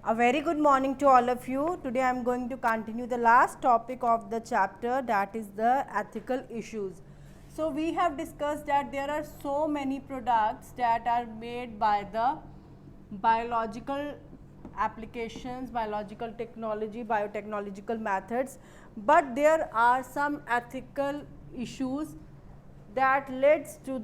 A very good morning to all of you. Today I am going to continue the last topic of the chapter, that is the ethical issues. So we have discussed that there are so many products that are made by the biological applications, biological technology, biotechnological methods, but there are some ethical issues that leads to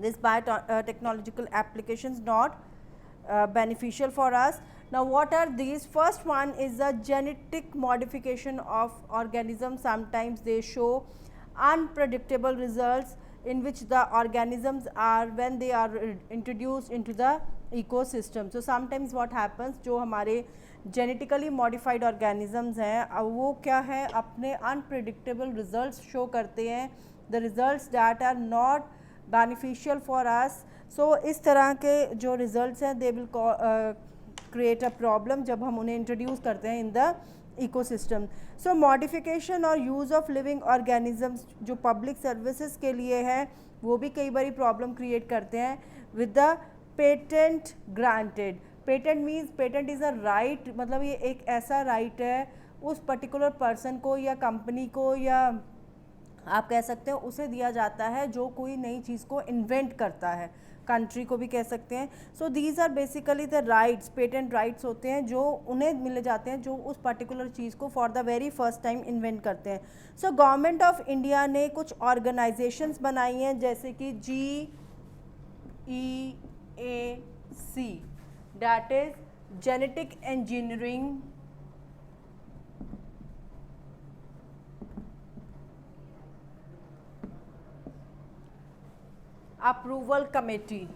this biotechnological applications not beneficial for us. Now what are these? First one is the genetic modification of organisms. Sometimes they show unpredictable results in which the organisms are when they are introduced into the ecosystem. So sometimes what happens, जो हमारे genetically modified organisms हैं वो क्या है, अपने unpredictable results show करते हैं, the results that are not beneficial for us. सो इस तरह के जो रिजल्ट्स हैं they will create a problem जब हम उन्हें इंट्रोड्यूस करते हैं in the ecosystem. So modification और यूज़ ऑफ लिविंग ऑर्गेनिजम्स जो पब्लिक सर्विसेज के लिए है वो भी कई बार प्रॉब्लम क्रिएट करते हैं with the patent granted. Patent means patent is a right, मतलब ये एक ऐसा राइट है उस पर्टिकुलर पर्सन को या कंपनी को या आप कह सकते हो उसे दिया जाता है जो कोई नई चीज़ को इन्वेंट करता है, कंट्री को भी कह सकते हैं. So these are basically the rights, patent rights होते हैं जो उन्हें मिले जाते हैं जो उस पर्टिकुलर चीज़ को for the very first time invent करते हैं. सो गवर्नमेंट ऑफ इंडिया ने कुछ ऑर्गेनाइजेशंस बनाई हैं जैसे कि GEAC, that is genetic engineering Approval Committee.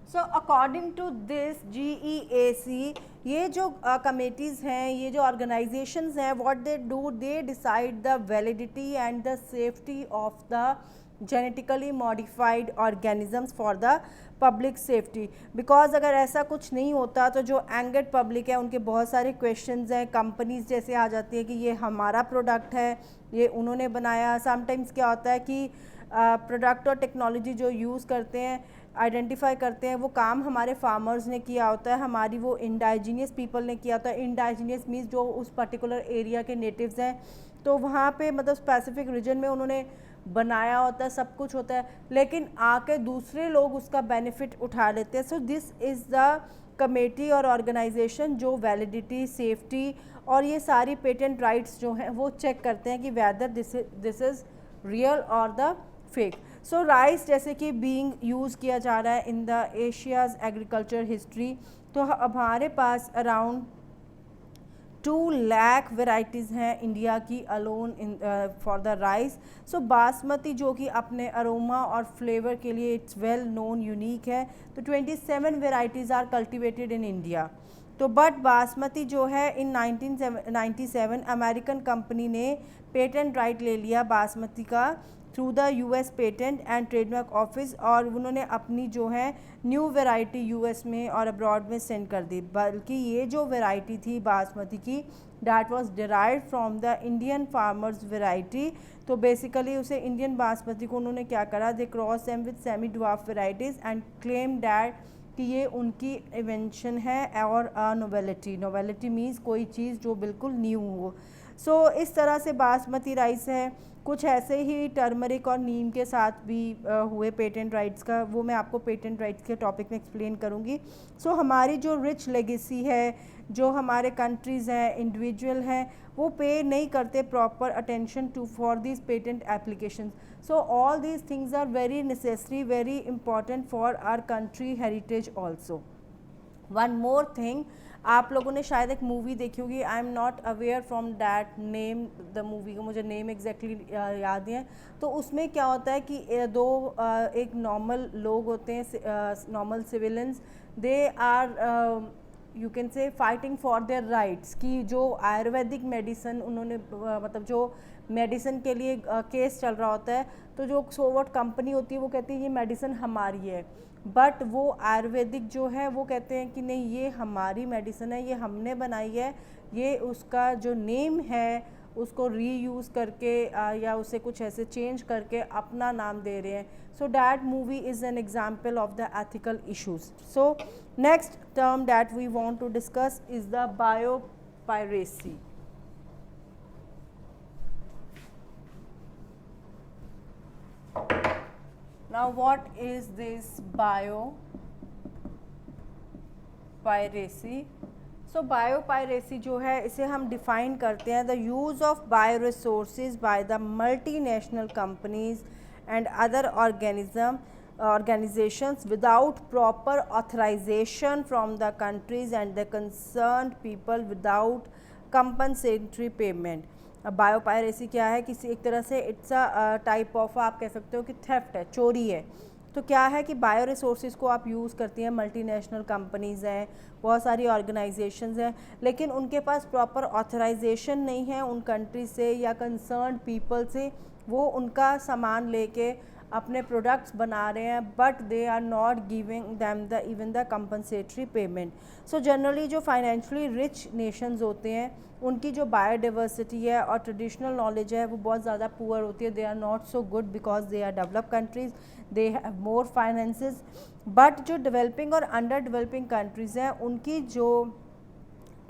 So according to this GEAC, ये जो कमेटीज़ हैं, ये जो ऑर्गेनाइजेशंस हैं, what they do, they decide the validity and the safety of the genetically modified organisms for the public safety. Because अगर ऐसा कुछ नहीं होता तो जो एंगर्ड पब्लिक है उनके बहुत सारे क्वेश्चंस हैं, कंपनीज जैसे आ जाती है कि ये हमारा प्रोडक्ट है, ये उन्होंने बनाया. समटाइम्स क्या होता है कि प्रोडक्ट और टेक्नोलॉजी जो यूज़ करते हैं, आइडेंटिफाई करते हैं, वो काम हमारे फार्मर्स ने किया होता है, हमारी वो इंडाइजीनियस पीपल ने किया होता है. इंडाइजीनियस मीन्स जो उस पर्टिकुलर एरिया के नेटिव्स हैं, तो वहाँ पे मतलब स्पेसिफिक रीजन में उन्होंने बनाया होता है, सब कुछ होता है, लेकिन आके दूसरे लोग उसका बेनिफिट उठा लेते हैं. सो दिस इज़ द कमेटी और ऑर्गेनाइजेशन जो वैलिडिटी, सेफ्टी और ये सारी पेटेंट राइट्स जो हैं वो चेक करते हैं कि वेदर दिस इज़ रियल और द फेक. सो राइस जैसे कि बीइंग यूज़ किया जा रहा है in the Asia's agriculture history, तो अब हमारे पास अराउंड 2 लाख वेराइटीज़ हैं इंडिया की alone in for the rice. So basmati जो कि अपने अरोमा और फ्लेवर के लिए इट्स वेल नोन, यूनिक है, तो 27 varieties are cultivated in India. तो बट बासमती जो है इन 1997 अमेरिकन कंपनी ने पेटेंट राइट ले लिया बासमती का through the US patent and trademark office, और उन्होंने अपनी जो है न्यू वैरायटी US में और अब्रॉड में सेंड कर दी. बल्कि ये जो वैरायटी थी बासमती की, that was derived from the Indian farmers variety. तो बेसिकली उसे इंडियन बासमती को उन्होंने क्या करा, they cross same with semi dwarf varieties and claim that कि ये उनकी इन्वेंशन है और नोवेलिटी. नोवेलिटी मीन्स कोई चीज़ जो बिल्कुल न्यू हो. सो इस तरह से बासमती राइस है. कुछ ऐसे ही टर्मरिक और नीम के साथ भी हुए पेटेंट राइट्स का, वो मैं आपको पेटेंट राइट्स के टॉपिक में एक्सप्लेन करूँगी. सो हमारी जो रिच लेगेसी है, जो हमारे कंट्रीज़ हैं, इंडिविजुअल हैं, वो पे नहीं करते proper attention to for this patent application. So all these things are very necessary, very important for our country heritage also. One more thing, आप लोगों ने शायद एक मूवी देखी होगी, I am not aware from that name the movie को, मुझे name exactly याद नहीं है. तो उसमें क्या होता है कि एक नॉर्मल लोग होते हैं, normal civilians, they are you can say fighting for their rights, कि जो आयुर्वेदिक मेडिसिन उन्होंने मतलब जो मेडिसिन के लिए केस चल रहा होता है, तो जो सोवट कंपनी होती है वो कहती है ये मेडिसिन हमारी है, बट वो आयुर्वेदिक जो है वो कहते हैं कि नहीं ये हमारी मेडिसिन है, ये हमने बनाई है, ये उसका जो नेम है उसको रीयूज़ करके या उसे कुछ ऐसे चेंज करके अपना नाम दे रहे हैं. So that movie is an example of the ethical issues. So next term that we want to discuss is the biopiracy. Now what is this biopiracy? So biopiracy जो है इसे हम डिफ़ाइन करते हैं the use of bio resources by the multinational companies and other organizations without proper authorization from the countries and the concerned people without compensatory payment. अब biopiracy क्या है? किसी एक तरह से इट्स अ टाइप ऑफ, आप कह सकते हो कि थेफ्ट है, चोरी है. तो क्या है कि बायो रिसोर्सेज को आप यूज़ करती हैं, मल्टीनेशनल कंपनीज़ हैं, बहुत सारी ऑर्गेनाइजेशंस हैं, लेकिन उनके पास प्रॉपर ऑथराइजेशन नहीं है उन कंट्री से या कंसर्न पीपल से. वो उनका सामान लेके अपने प्रोडक्ट्स बना रहे हैं, but they are not giving them the even the compensatory payment. So generally जो फाइनेंशियली रिच नेशंस होते हैं उनकी जो बायोडाइवर्सिटी है और ट्रेडिशनल नॉलेज है वो बहुत ज़्यादा पुअर होती है. They are not so good because they are developed countries, they have more finances. But जो डेवलपिंग और अंडर डेवलपिंग कंट्रीज़ हैं उनकी जो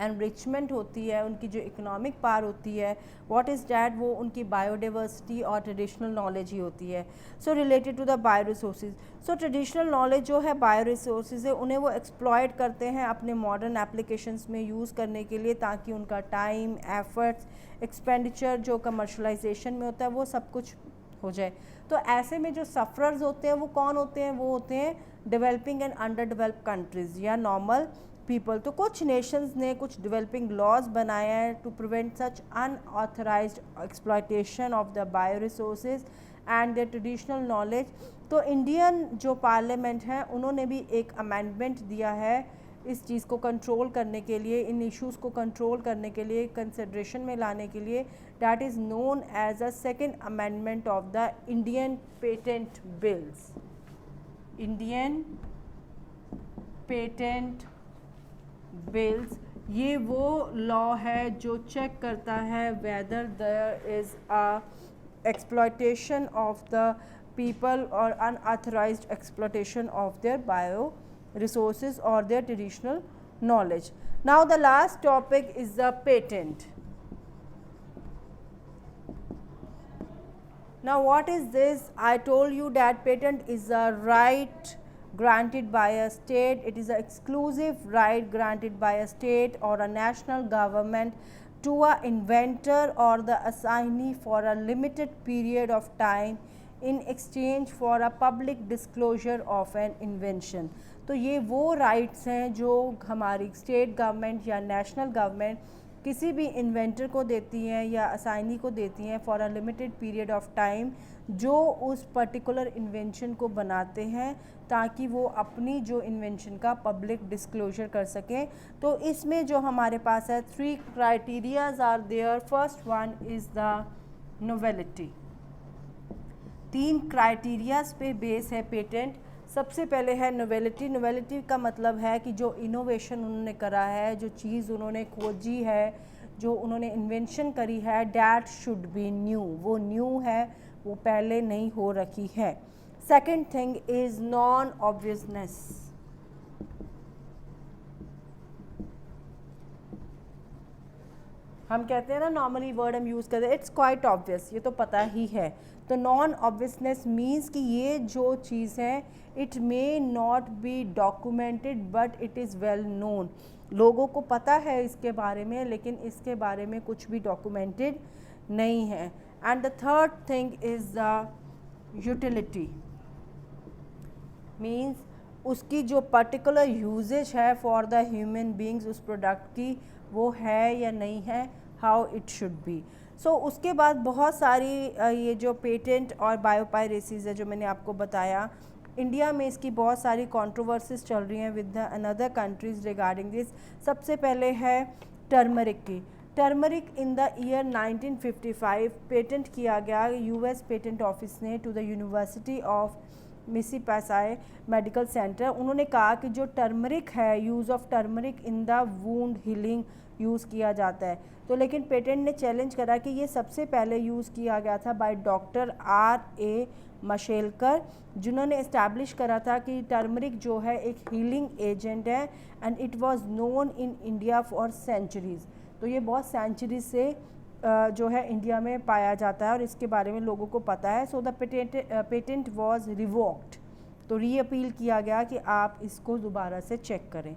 एनरिचमेंट होती है, उनकी जो इकोनॉमिक पावर होती है, व्हाट इज़ डैट, वो उनकी बायोडाइवर्सिटी और ट्रेडिशनल नॉलेज ही होती है. So related to the bio resources. So traditional knowledge जो है बायो रिसोर्सेज है उन्हें वो एक्सप्लॉयट करते हैं अपने मॉडर्न एप्लीकेशंस में यूज़ करने के लिए, ताकि उनका टाइम, एफर्ट्स, एक्सपेंडिचर जो कमर्शलाइजेशन में होता है वो सब कुछ हो जाए. तो ऐसे में जो सफ़रर्स होते हैं वो कौन होते हैं? वो होते हैं developing and under developed countries या नॉर्मल पीपल. तो कुछ नेशंस ने कुछ डेवलपिंग लॉज बनाए हैं to prevent such unauthorised exploitation of the bio resources and the traditional knowledge. तो इंडियन जो पार्लियामेंट है उन्होंने भी एक अमेंडमेंट दिया है इस चीज़ को कंट्रोल करने के लिए, इन इश्यूज़ को कंट्रोल करने के लिए, कंसिड्रेशन में लाने के लिए. That is known as a second amendment of the Indian patent bills. Indian patent bills ये वो लॉ है जो चेक करता है whether there is a exploitation of the people और unauthorised exploitation of their bio resources or their traditional knowledge. Now the last topic is the patent. Now what is this? I told you that patent is a right granted by a state. It is an exclusive right granted by a state or a national government to an inventor or the assignee for a limited period of time in exchange for a public disclosure of an invention. तो ये वो rights हैं जो हमारी state government या national government किसी भी inventor को देती हैं या असाइनी को देती हैं for a limited period of time, जो उस पर्टिकुलर इन्वेंशन को बनाते हैं ताकि वो अपनी जो इन्वेंशन का पब्लिक डिस्क्लोजर कर सकें. तो इसमें जो हमारे पास है 3 criterias are there. First one is the novelty. 3 criterias पे बेस है पेटेंट. सबसे पहले है नोवेलिटी. नोवेलिटी का मतलब है कि जो इनोवेशन उन्होंने करा है, जो चीज़ उन्होंने खोजी है, जो उन्होंने इन्वेंशन करी है, डैट शुड बी न्यू. वो न्यू है, वो पहले नहीं हो रखी है. Second thing is non obviousness. हम कहते हैं ना, नॉर्मली वर्ड हम यूज़ करते हैं, इट्स क्वाइट ऑब्वियस, ये तो पता ही है. तो नॉन ऑब्वियसनेस मीन्स कि ये जो चीज़ है it may not be documented but it is well known. लोगों को पता है इसके बारे में, लेकिन इसके बारे में कुछ भी डॉक्यूमेंटेड नहीं है. And the third thing is the utility. Means उसकी जो पर्टिकुलर यूजेज है फॉर द ह्यूमन बींग्स उस प्रोडक्ट की, वो है या नहीं है, हाउ इट शुड बी. सो उसके बाद बहुत सारी ये जो पेटेंट और बायोपायरेसीज है जो मैंने आपको बताया, इंडिया में इसकी बहुत सारी कंट्रोवर्सीज चल रही हैं with the another countries regarding this. सबसे पहले है टर्मरिक की. Turmeric in the year 1955 patent किया गया यूएस पेटेंट ऑफिस ने to the university of Mississippi medical centre. उन्होंने कहा कि जो टर्मरिक है, use of turmeric in the wound healing use किया जाता है। तो लेकिन पेटेंट ने चैलेंज करा कि ये सबसे पहले यूज़ किया गया था बाय डॉक्टर R.A. मशेलकर, जिन्होंने इस्टेब्लिश करा था कि टर्मरिक जो है एक हीलिंग एजेंट है and it was known in India for centuries. तो ये बहुत सेंचुरी से जो है इंडिया में पाया जाता है और इसके बारे में लोगों को पता है। So the patent was revoked, तो री अपील किया गया कि आप इसको दोबारा से चेक करें।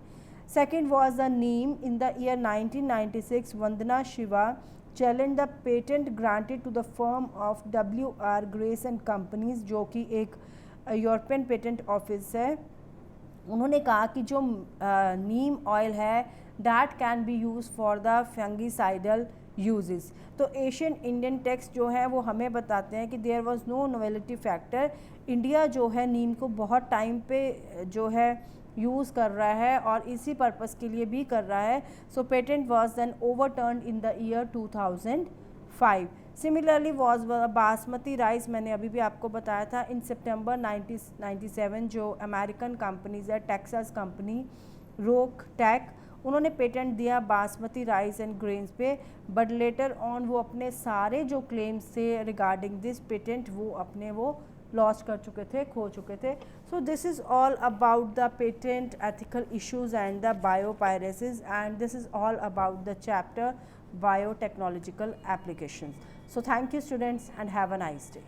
Second was the neem. In the year 1996 Vandana Shiva challenge the patent granted to the firm of WR Grace and companies, जो कि एक यूरोपियन पेटेंट ऑफिस है। उन्होंने कहा कि जो नीम ऑयल है that can be use for the fungicidal uses. तो एशियन इंडियन टेक्स्ट जो है वो हमें बताते हैं कि there was no novelty factor. India जो है नीम को बहुत टाइम पे जो है यूज़ कर रहा है और इसी पर्पस के लिए भी कर रहा है। So patent was then overturned in the year 2005। Similarly was basmati rice, मैंने अभी भी आपको बताया था, इन सितंबर 1997 जो अमेरिकन कंपनीज है, टेक्सास कंपनी रोक टेक, उन्होंने पेटेंट दिया बासमती राइस एंड ग्रेन्स पे, बट लेटर ऑन वो अपने सारे जो क्लेम्स थे रिगार्डिंग दिस पेटेंट वो लॉस कर चुके थे, खो चुके थे। So this is all about the patent ethical issues and the biopiracies, and this is all about the chapter biotechnological applications. So thank you students and have a nice day.